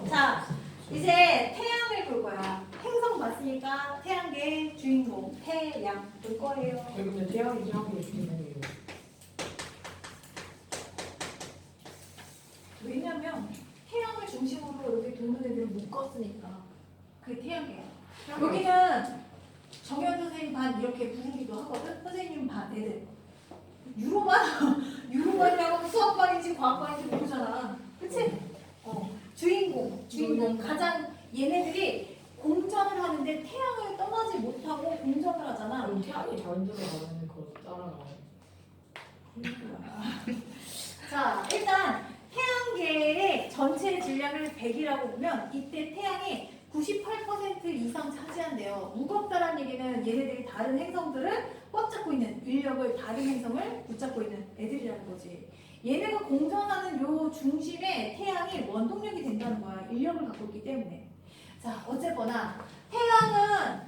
자, 이제 태양을 볼 거야. 행성 봤으니까 태양계의 주인공 태양 볼 거예요. 근데 태양이 이상하게 주인공이에요. 왜냐면 태양을 중심으로 이렇게 도는 애들을 묶었으니까 그게 태양계야. 여기는 정현 선생님 반 이렇게 부르기도 하거든. 선생님 반 애들 유로반이라고 수학반인지 과학반인지 모르잖아. 그치? 주인공 가장 얘네들이 공전을 하는데 태양을 떠나지 못하고 공전을 하잖아. 그럼 태양이 자연대로 가면 그거 따라가요. 자, 일단 태양계의 전체 질량을 100이라고 보면 이때 태양이 98% 이상 차지한대요. 무겁다란 얘기는 얘네들이 다른 행성들을 꽉 잡고 있는 인력을 다른 행성을 붙잡고 있는 애들이라는 거지. 얘네가 공전하는 요 중심에 태양이 원동력이 된다는 거야. 인력을 갖고 있기 때문에. 자, 어쨌거나 태양은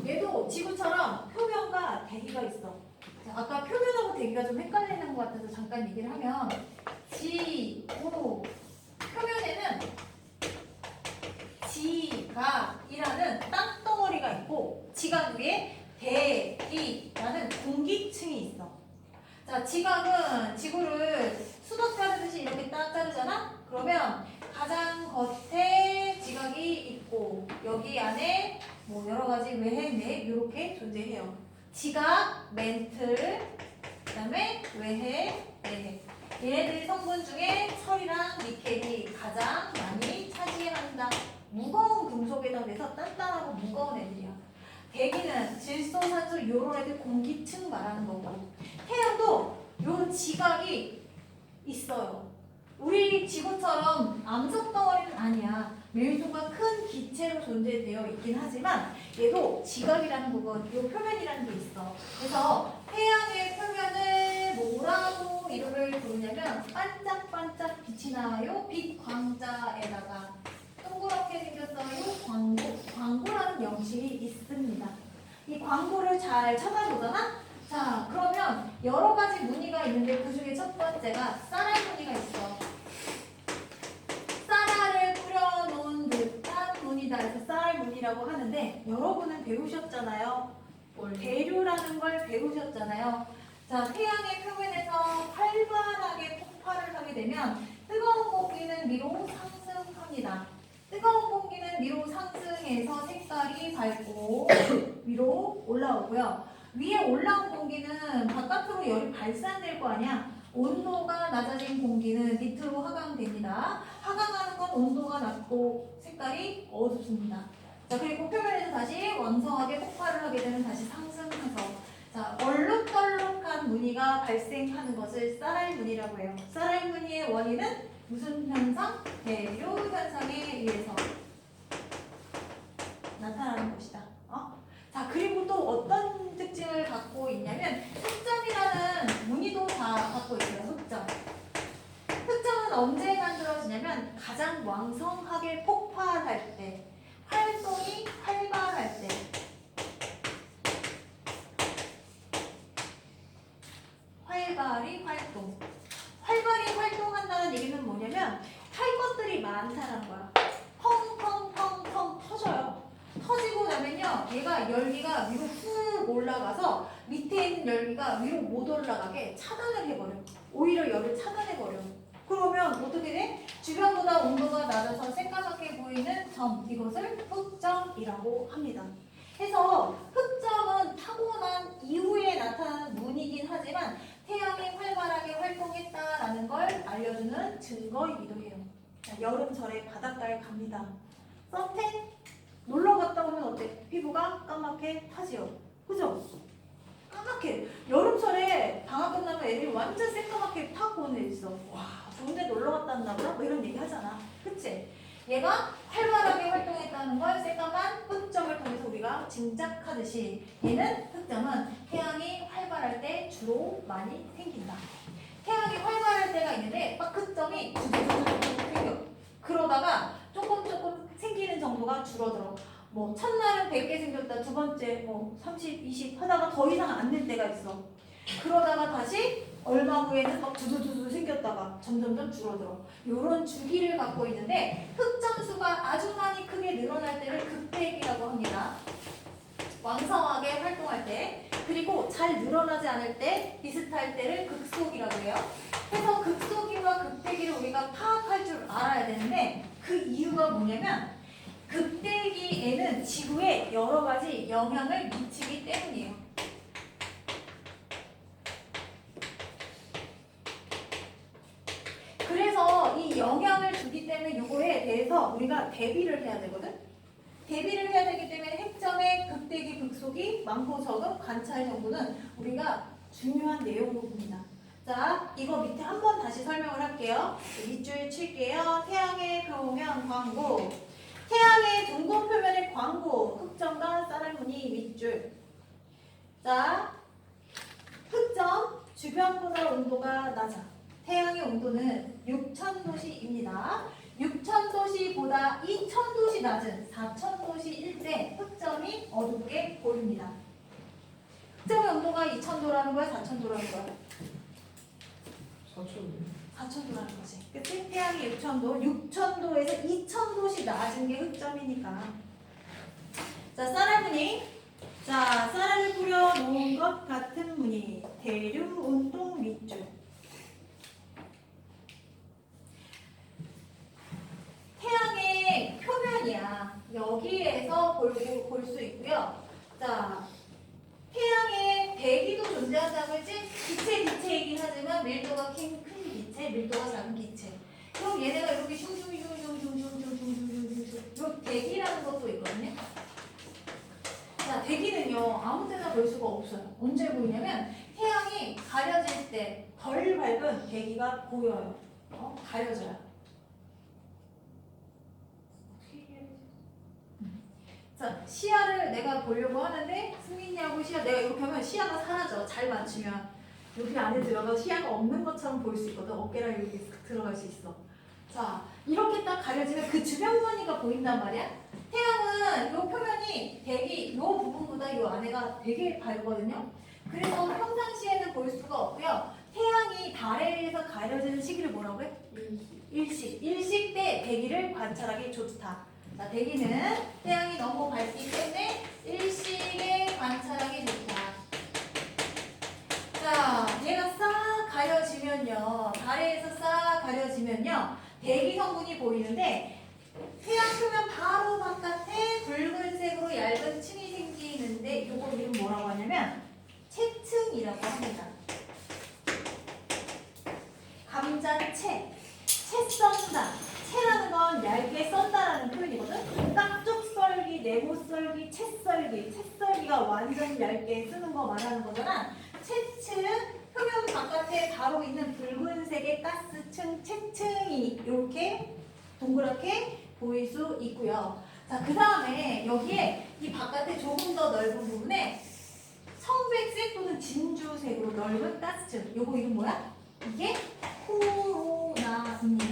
얘도 지구처럼 표면과 대기가 있어. 자, 아까 표면하고 대기가 좀 헷갈리는 것 같아서 잠깐 얘기를 하면 지구 표면에는 지각이라는 땅덩어리가 있고 지각 위에 대기라는 공기층이 있어. 자, 지각은 지구를 수도 자르듯이 이렇게 딱 자르잖아? 그러면 가장 겉에 지각이 있고 여기 안에 뭐 여러 가지 외해, 내 이렇게 존재해요. 지각, 멘틀, 그다음에 외해, 내해. 얘네들 성분 중에 철이랑 니켈이 가장 많이 차지한다. 무거운 금속에다 대해서 단단하고 무거운 애들이야. 대기는 질소, 산소 요런 애들 공기층 말하는 거고 태양도 요 지각이 있어요. 우리 지구처럼 암석 덩어리는 아니야. 밀도가 큰 기체로 존재되어 있긴 하지만 얘도 지각이라는 부분, 요 표면이라는 게 있어. 그래서 태양의 표면을 뭐라고 이름을 부르냐면 반짝반짝 빛이 나요. 빛광자에다가 동그랗게 생겼어요. 광고라는 영식이 있습니다. 이 광고를 잘 찾아보잖아? 자, 그러면 여러 가지 무늬가 있는데 그 중에 첫 번째가 쌀알 무늬가 있어. 쌀알을 뿌려놓은 듯한 무늬다 해서 쌀알 무늬라고 하는데 여러분은 배우셨잖아요. 대류라는 걸 배우셨잖아요. 자, 태양의 표면에서 활발하게 폭발을 하게 되면 뜨거운 공기는 위로 상승합니다. 뜨거운 공기는 위로 상승해서 색깔이 밝고 위로 올라오고요. 위에 올라온 공기는 바깥으로 열이 발산될 거 아니야. 온도가 낮아진 공기는 밑으로 하강됩니다. 하강하는 건 온도가 낮고 색깔이 어둡습니다. 자, 그리고 표면에서 다시 왕성하게 폭발을 하게 되면 다시 상승해서 자, 얼룩덜룩한 무늬가 발생하는 것을 쌀알 무늬라고 해요. 쌀알 무늬의 원인은 무슨 현상? 대류 현상에 의해서 나타나는 것이다. 자, 그리고 또 어떤 특징을 갖고 있냐면 흑점이라는 무늬도 다 갖고 있어요. 흑점. 흑점은 언제 만들어지냐면 가장 왕성하게 폭발할 때, 활동이 활발할 때. 활발히 활동한다는 얘기는 뭐냐면 할 것들이 많다는 거야. 펑펑펑펑 터져요. 터지고 나면요, 얘가 열기가 위로 훅 올라가서 밑에 있는 열기가 위로 못 올라가게 차단을 해버려. 오히려 열을 차단해버려. 그러면 어떻게 돼? 주변보다 온도가 낮아서 새까맣게 보이는 점, 이것을 흑점이라고 합니다. 해서 흑점은 타고난 이후에 나타나는 무늬이긴 하지만 태양이 활발하게 활동했다라는 걸 알려주는 증거이기도 해요. 자, 여름철에 바닷가에 갑니다. 선탠 놀러 갔다 오면 어때? 피부가 까맣게 타지요. 그죠? 까맣게. 여름철에 방학 끝나면 애들이 완전 새까맣게 타고 오는 애 있어. 와, 좋은데 놀러 갔다 왔나 보다? 뭐 이런 얘기 하잖아. 그치? 얘가 활발하게 활동했다는 걸 새까만 흑점을 통해서 우리가 짐작하듯이 얘는 흑점은 태양이 활발할 때 주로 많이 생긴다. 태양이 활발할 때가 있는데 막 흑점이 생겨. 그러다가 조금 생기는 정도가 줄어들어. 뭐 첫날은 100개 생겼다. 두 번째 뭐 30, 20 하다가 더 이상 안 될 때가 있어. 그러다가 다시 얼마 후에는 막 두두두두 생겼다가 점점점 줄어들어. 이런 주기를 갖고 있는데 흑점수가 아주 많이 크게 늘어날 때를 극대기라고 합니다. 왕성하게 활동할 때, 그리고 잘 늘어나지 않을 때, 비슷할 때를 극소기라고 해요. 그래서 극소기와 극대기를 우리가 파악할 줄 알아야 되는데 그 이유가 뭐냐면 극대기에는 지구에 여러 가지 영향을 미치기 때문이에요. 그래서 이 영향을 주기 때문에 이거에 대해서 우리가 대비를 해야 되거든. 대비를 해야 되기 때문에 핵점의 극대기, 극소기, 많고 적음, 관찰 정도는 우리가 중요한 내용으로 봅니다. 자, 이거 밑에 한번 다시 설명을 할게요. 밑줄 칠게요. 태양의 표면 광고. 태양의 둥근 표면의 광고. 흑점과 쌀알무늬 밑줄. 자, 흑점 주변보다 온도가 낮아. 태양의 온도는 6000도씨입니다. 6000도씨보다 2000도씨 낮은 4000도씨일 때 흑점이 어둡게 보입니다. 흑점의 온도가 2000도라는 거야? 4000도라는 거야? 4000도라는 거지. 그치? 태양이 6000도, 6000도에서 2000도씨 낮은 게 흑점이니까. 자, 쌀알무늬. 자, 쌀알을 뿌려 놓은 것 같은 무늬. 대륙 운동 밑줄. 태양의 표면이야. 여기에서 볼 수 있고요. 자, 태양에 대기도 존재한다고 했지? 기체이긴 하지만 밀도가 큰 기체, 밀도가 작은 기체. 그럼 얘네가 이렇게 슝슝슝슝슝슝슝슝슝슝 요 대기라는 것도 있거든요. 자, 대기는요 아무 때나 볼 수가 없어요. 언제 보이냐면 태양이 가려질 때 덜 밝은 대기가 보여요. 가려져요. 자, 시야를 내가 보려고 하는데 승민이하고 시야 내가 이렇게 하면 시야가 사라져. 잘 맞추면 여기 안에 들어가 시야가 없는 것처럼 보일 수 있거든. 어깨랑 여기 들어갈 수 있어. 자, 이렇게 딱 가려지면 그 주변 무늬가 보인단 말이야. 태양은 이 표면이 대기 이 부분보다 이 안에가 되게 밝거든요. 그래서 평상시에는 볼 수가 없고요. 태양이 달에 의해서 가려지는 시기를 뭐라고 해? 일식 때 대기를 관찰하기 좋다. 자, 대기는 태양이 너무 밝기 때문에 일식에 관찰하기 좋다. 자, 얘가 싹 가려지면요. 달에서 싹 가려지면요. 대기 성분이 보이는데 태양 표면 바로 바깥에 붉은색으로 얇은 층이 생기는데 이거 이름 뭐라고 하냐면 채층이라고 합니다. 감자채, 채 썬다. 채라는 건 얇게 썬다라는 표현이거든. 깍둑 썰기, 네모 썰기, 채 썰기. 채 썰기가 완전 얇게 쓰는 거 말하는 거잖아. 채층, 표면 바깥에 바로 있는 붉은색의 가스층, 채층이 이렇게 동그랗게 보일 수 있고요. 자, 그 다음에 여기에 이 바깥에 조금 더 넓은 부분에 청백색 또는 진주색으로 넓은 가스층. 요거 이름 뭐야? 이게 코로나입니다.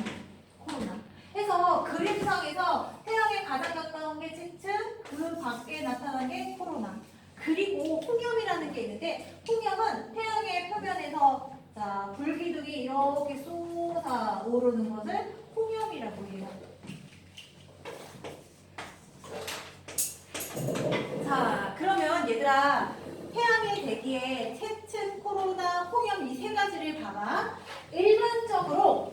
코로나. 그래서 그림상에서 태양에 가장 가까운 게 채층, 그 밖에 나타난 게 코로나. 그리고 홍염이라는 게 있는데 홍염은 태양의 표면에서 자, 불기둥이 이렇게 솟아오르는 것을 홍염이라고 해요. 자, 그러면 얘들아 태양의 대기에 채층, 코로나, 홍염 이 세 가지를 봐봐. 일반적으로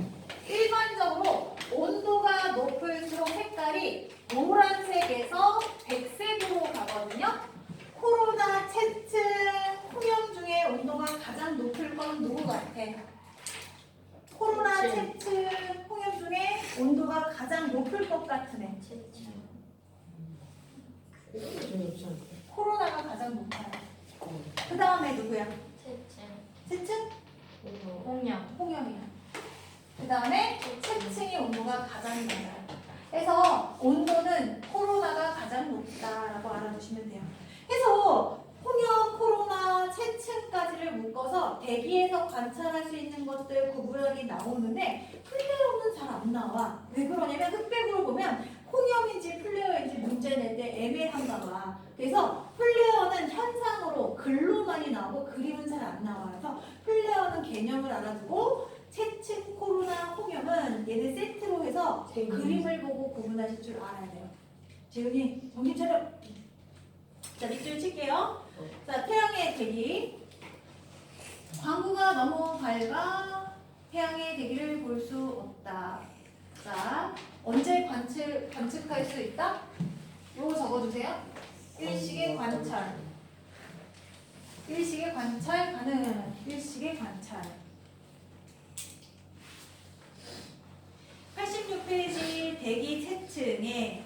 온도가 높을수록 색깔이 노란색에서 백색으로 가거든요. 코로나, 채층, 홍염 중에 온도가 가장 높을 건 누구 같아? 코로나, 채층, 홍염 중에 온도가 가장 높을 것 같은 애. 코로나가 가장 높아요. 그 다음에 누구야? 채층? 홍염이야. 그 다음에 채층의 온도가 가장 낮아요. 그래서 온도는 코로나가 가장 높다라고 알아두시면 돼요. 그래서 홍염, 코로나, 채층까지를 묶어서 대기에서 관찰할 수 있는 것들 구분하기 나오는데 플레어는 잘 안 나와. 왜 그러냐면 흑백으로 보면 홍염인지 플레어인지 문제 낼 때 애매한가 봐. 그래서 플레어는 현상으로 글로 많이 나오고 그림은 잘 안 나와요. 그래서 플레어는 개념 그래서 대기. 그림을 보고 구분하실 줄 알아야 돼요. 재훈이 정신 차려. 자, 밑줄 칠게요. 자, 태양의 대기. 광구가 너무 밝아 태양의 대기를 볼 수 없다. 자, 언제 관측할 수 있다? 요거 적어주세요. 일식의 관찰. 일식의 관찰 가능. 일식의 관찰. 86페이지 대기 채층에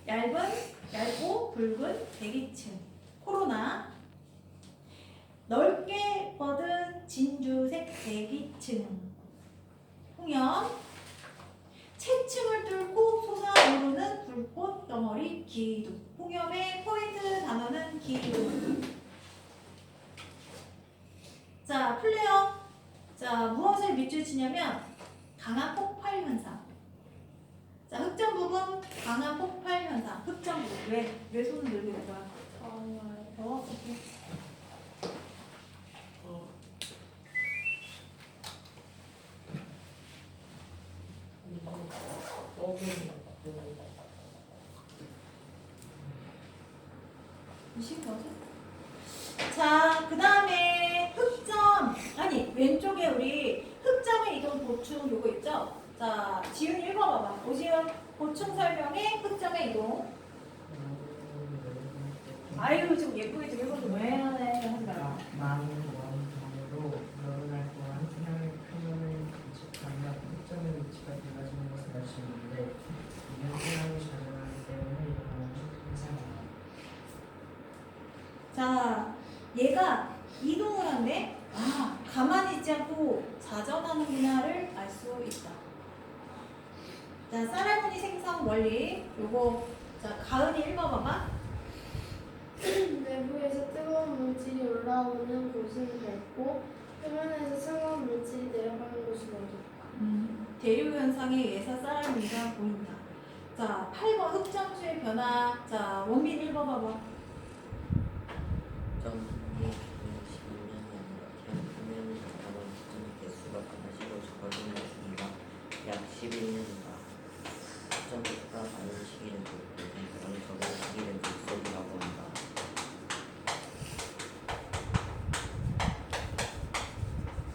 얇고 굵은 대기층. 코로나. 넓게 뻗은 진주색 대기층. 홍연. 채층을 뚫고 솟아오르는 불꽃 덩어리 기둥. 홍염의 포인트 단어는 기둥. 자, 플레어. 자, 무엇을 밑줄 치냐면 강한 폭발 현상. 자, 흑점 부분 강한 폭발 현상. 흑점 부분. 왜 손을 들고 있는 거야? 오케이. 무슨 거지? 자, 그 다음에 흑점. 아니, 왼쪽에 우리 흑점의 이동 보충 요거 있죠? 자, 지훈 읽어봐봐. 오지훈 보충 설명에 흑점의 이동. 아이고, 지금 예쁘게 좀 읽어도 왜 하네. 한다. 많은 원점으로 여론할 동안 태양의 표면을 관측하며 흑점의 위치가 달라지는 것을 알 수 있는데 이는 태양이 작용하기 때문에 일어나는 현상이다. 자, 얘가 이동을 한대. 아, 가만히 있지 않고 자전하는구나를 알 수 있다. 자, 사라무니 생성 원리. 요거, 자, 가은이 읽어봐봐. 내부에서 뜨거운 물질이 올라오는 곳은 밝고 표면에서 차가운 물질이 내려가는 곳은 어둡다. 대류 현상에 의해서 사라무니가 보인다. 자, 8번 흑점수의 변화. 자, 원빈 읽어봐봐. 점이 11년이 아니라 태양 표면을 바라본 흑점의 개수가 하나씩으로 적어진 것입니다. 약 11년이다. 흑점보다 많은 시기를 볼 때 그런 적은 시기를 물속이라고 한다.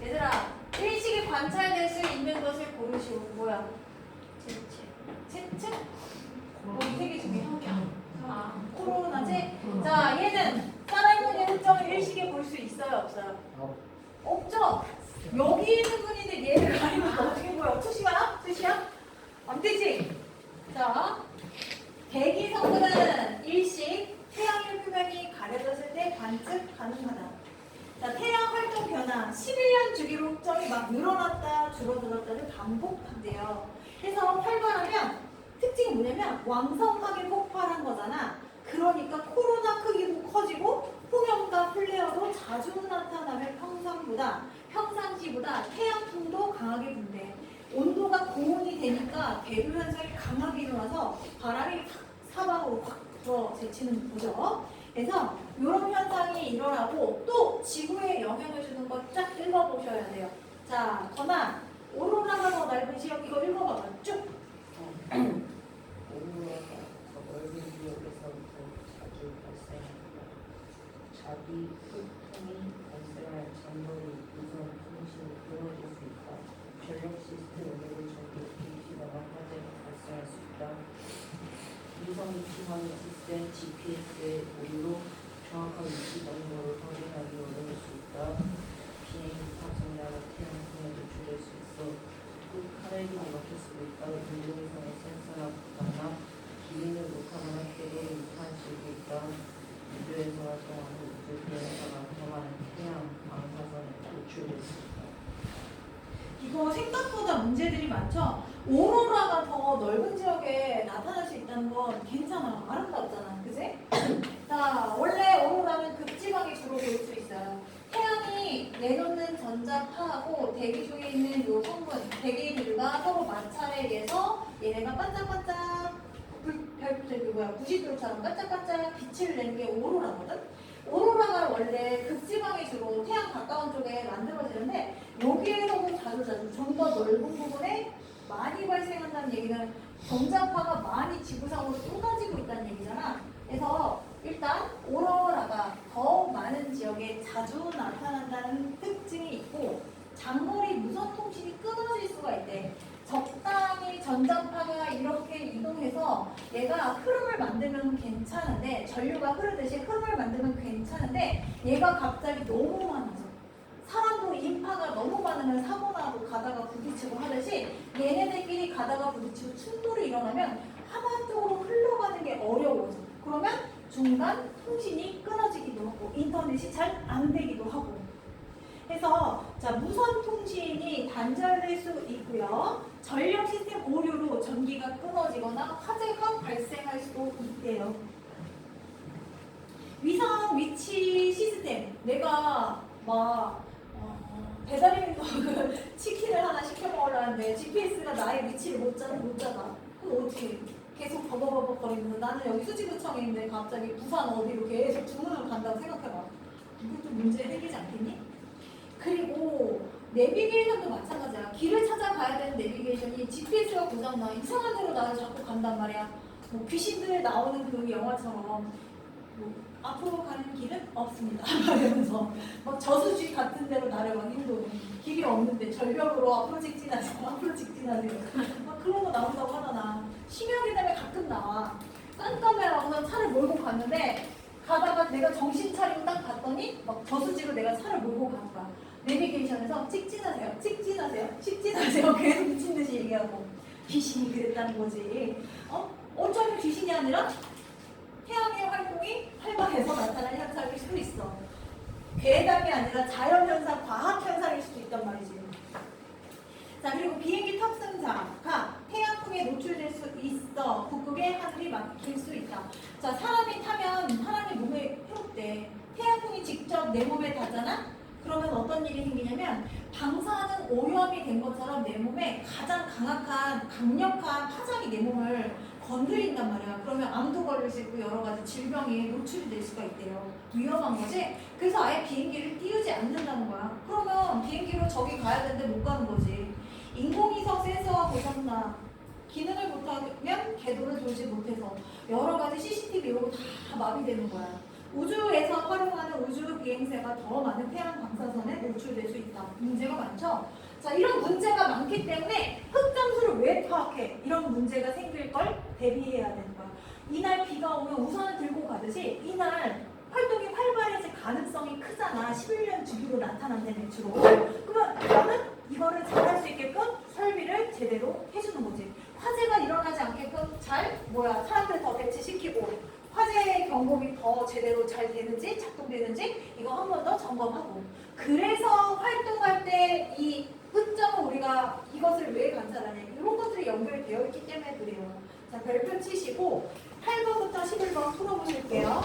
얘들아, 일식이 관찰될 수 있는 것을 고르시오. 뭐야? 채층? 세 개 중에 한 개. 아, 코로나지? 자, 얘는 사라이몬의 흑점을 일식에 볼 수 있어요? 없어요? 없죠? 여기 있는 분인데 얘를 가리면 어떻게 보여? 투시야? 투시야? 안 되지? 자, 대기 성분은 일식, 태양의 표면이 가려졌을 때 관측 가능하다. 자, 태양 활동 변화 11년 주기로 흑점이 막 늘어났다 줄어들었다를 반복한대요. 그래서 활발하면 특징이 뭐냐면 왕성하게 폭발한 거잖아. 그러니까 코로나 크기도 커지고 홍염과 플레어도 자주 나타나면 평상시보다 태양풍도 강하게 분대. 온도가 고온이 되니까 대류 현상이 강하게 일어나서 바람이 사방으로 확 불어 제치는 거죠. 그래서 이런 현상이 일어나고 또 지구에 영향을 주는 거 쫙 읽어보셔야 돼요. 자, 건아, 오로라가 더 넓은 시력 이거 읽어봐봐. 쭉. 오로라가 더 넓은 지역에서부터 자주 발생합니다. 자기 흑통이 발생할 잔머리 우선 통신이 끊어질 수 있다. 전력 시스템 오류를 전기 기시다가 화재가 발생할 수 있다. 위성 위치하는 시스템 GPS의 오류로 정확한 위치 정보를 확인하기 어려울 수 있다. 비행기 탑승자가 태양풍에 노출될 수 있어 카레기 막힐 수도 있다. 인공위성의 센서나 부담나 기능을 녹화하거나 궤도를 이탈할 수도 있다. 우주에서 활동하는 우주 비행사가 더 많은 태양 방사선에 노출될 수 있다. 이거 생각보다 문제들이 많죠? 오로라가 더 넓은 지역에 나타날 수 있다는 건 괜찮아. 아름답잖아. 그지? 자, 원래 오로라는 극지방에 주로 보일 수 있어요. 태양이 내놓는 전자파하고 대기 중에 있는 요 성분, 대기들과 서로 마찰에 의해서 얘네가 반짝반짝 부싯돌처럼 반짝반짝 빛을 내는 게 오로라거든? 오로라가 원래 극지방에 주로 태양 가까운 쪽에 만들어지는데 여기에서도 자주 좀 더 넓은 부분에 많이 발생 있다는 얘기는 전자파가 많이 지구상으로 쏟아지고 있다는 얘기잖아. 그래서 일단 오로라가 더 많은 지역에 자주 나타난다는 특징이 있고 장거리 무선 통신이 끊어질 수가 있대. 적당히 전자파가 이렇게 이동해서 얘가 흐름을 만들면 괜찮은데 전류가 흐르듯이 흐름을 만들면 괜찮은데 얘가 갑자기 너무 많아져. 사람도 인파가 너무 많으면 사고 나고 가다가 부딪히고 하듯이 얘네들끼리 가다가 부딪히고 충돌이 일어나면 하나 쪽으로 흘러가는 게 어려워져. 그러면 중간 통신이 끊어지기도 하고 인터넷이 잘 안 되기도 하고. 그래서 자 무선 통신이 단절될 수 있고요. 전력 시스템 오류로 전기가 끊어지거나 화재가 발생할 수도 있대요. 위성 위치 시스템. 내가 막 배달인도 치킨을 하나 시켜 먹으려는데 GPS가 나의 위치를 못 잡아. 그럼 어떻게? 계속 버벅버벅 거리면서 나는 여기 수지구청에 있는데 갑자기 부산 어디로 계속 주문을 간다고 생각해봐. 이것도 문제 생기지 않겠니? 그리고 내비게이션도 마찬가지야. 길을 찾아가야 되는 내비게이션이 GPS가 고장나 이상한 데로 나를 자꾸 간단 말이야. 뭐 귀신들 나오는 그 영화처럼 뭐 앞으로 가는 길은 없습니다. 이러면서 막 저수지 같은 데로 나를 막 인도해. 길이 없는데 절벽으로 앞으로 직진하세요. 앞으로 직진하세요. 막 그런 거 나온다고 하잖아. 심야기 때문에 가끔 나와. 깜깜해라고서 차를 몰고 갔는데 가다가 내가 정신 차리고 딱 봤더니 막 저수지로 내가 차를 몰고 간 거야. 내비게이션에서 직진하세요. 직진하세요. 직진하세요. 계속 미친 듯이 얘기하고 귀신이 그랬다는 거지. 어쩌면 귀신이 아니라 태양의 활동이 활발해서 나타나는 현상일 수도 있어. 괴담이 아니라 자연현상, 과학현상일 수도 있단 말이지. 자 그리고 비행기 탑승자가 태양풍에 노출될 수 있어. 북극의 하늘이 막힐 수 있다. 자 사람이 타면 사람의 몸에 해롭대. 태양풍이 직접 내 몸에 닿잖아? 그러면 어떤 일이 생기냐면 방사능 오염이 된 것처럼 내 몸에 가장 강력한 파장이 내 몸을 건드린단 말이야. 그러면 암도 걸릴 수 있고 여러 가지 질병이 노출이 될 수가 있대요. 위험한 거지. 그래서 아예 비행기를 띄우지 않는다는 거야. 그러면 비행기로 저기 가야 되는데 못 가는 거지. 인공위성 센서가 고장나 기능을 못하면 궤도를 돌지 못해서 여러 가지 CCTV 이런 거 다 마비되는 거야. 우주에서 활용하는 우주 비행체가 더 많은 태양 방사선에 노출될 수 있다. 문제가 많죠? 자, 이런 문제가 많기 때문에 흑점수를 왜 파악해? 이런 문제가 생길 걸 대비해야 되는 거야. 이날 비가 오면 우산을 들고 가듯이 이날 활동이 활발해질 가능성이 크잖아. 11년 주기로 나타난다는 매추로. 그러면 나는 이거를 잘할 수 있게끔 설비를 제대로 해주는 거지. 화재가 일어나지 않게끔 사람들 더 배치시키고 화재 경보기 더 제대로 잘 되는지 작동되는지 이거 한 번 더 점검하고. 그래서 활동할 때 이 흑점을 우리가 이것을 왜 관찰하냐 이런 것들이 연결되어 있기 때문에 그래요. 자 별표 치시고 8번부터 11번 풀어보실게요.